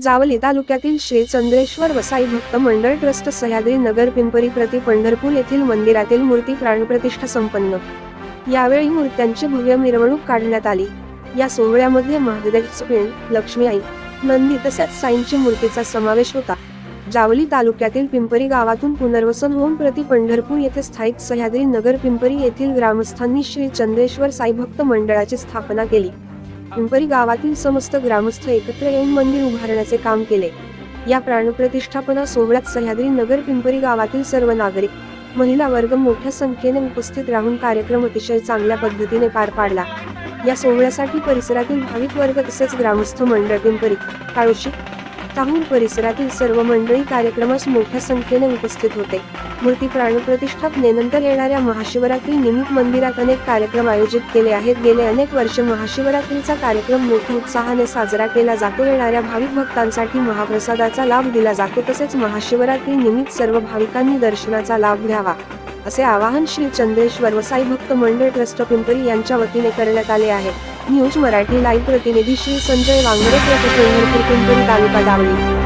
जावली तालुक्यातील श्री चंद्रेश्वर वसाई भक्त मंडळ ट्रस्ट सह्याद्री नगर पिंपरी प्रति पंढरपूर येथील मंदिरातील मूर्ती प्राणप्रतिष्ठा संपन्न। यावेळी मूर्त्यांची भव्य मिरवणूक काढण्यात आली। या सोहळ्यामध्ये महादेवाची पिंड, लक्ष्मी आई, नंदी तसेच साईंची मूर्तीचा समावेश होता। जावली तालुक्यातील पिंपरी गावातून पुनर्वसन होऊन प्रति पंढरपूर येथे स्थायिक सह्याद्री नगर पिंपरी येथील ग्रामस्थांनी श्री चंद्रेश्वर साई भक्त मंडळाची स्थापना केली। पिंपरी गावातील समस्त ग्रामस्थ एकत्र येऊन मंदिर उभारण्याचे काम केले। या प्राणप्रतिष्ठापना सोहळ्यात सह्याद्री नगर पिंपरी गावातील सर्व नागरिक, महिला वर्ग मोठ्या संख्येने उपस्थित राहून कार्यक्रम अतिशय चांगल्या पद्धतीने पार पाडला। या सोहळ्यासाठी परिसरातील भाविक वर्ग तसेच ग्रामस्थ मंडळ पिंपरी, काळोशी, ताहूर परिसरातील सर्व मंडळी कार्यक्रमास मोठ्या संख्येने उपस्थित होते। मूर्ती प्राणप्रतिष्ठापनेनंतर येणाऱ्या महाशिवरात्री निमित्त मंदिरात अनेक कार्यक्रम आयोजित केले आहेत। गेले अनेक वर्षे महाशिवरात्रीचा कार्यक्रम मोठ्या उत्साहाने साजरा केला जातो। येणाऱ्या भाविक भक्तांसाठी महाप्रसादाचा लाभ दिला जातो। तसेच महाशिवरात्री निमित्त सर्व भाविकांनी दर्शनाचा लाभ घ्यावा असे आवाहन श्री चंद्रेश्वर वसाई भक्त मंडळ ट्रस्ट पिंपरी यांच्या वतीने करण्यात आले आहे। न्यूज मराठी लाईव्ह प्रतिनिधी श्री संजय वांगरे, प्रति पंढरपूर, पिंपरी तालुका, जावली।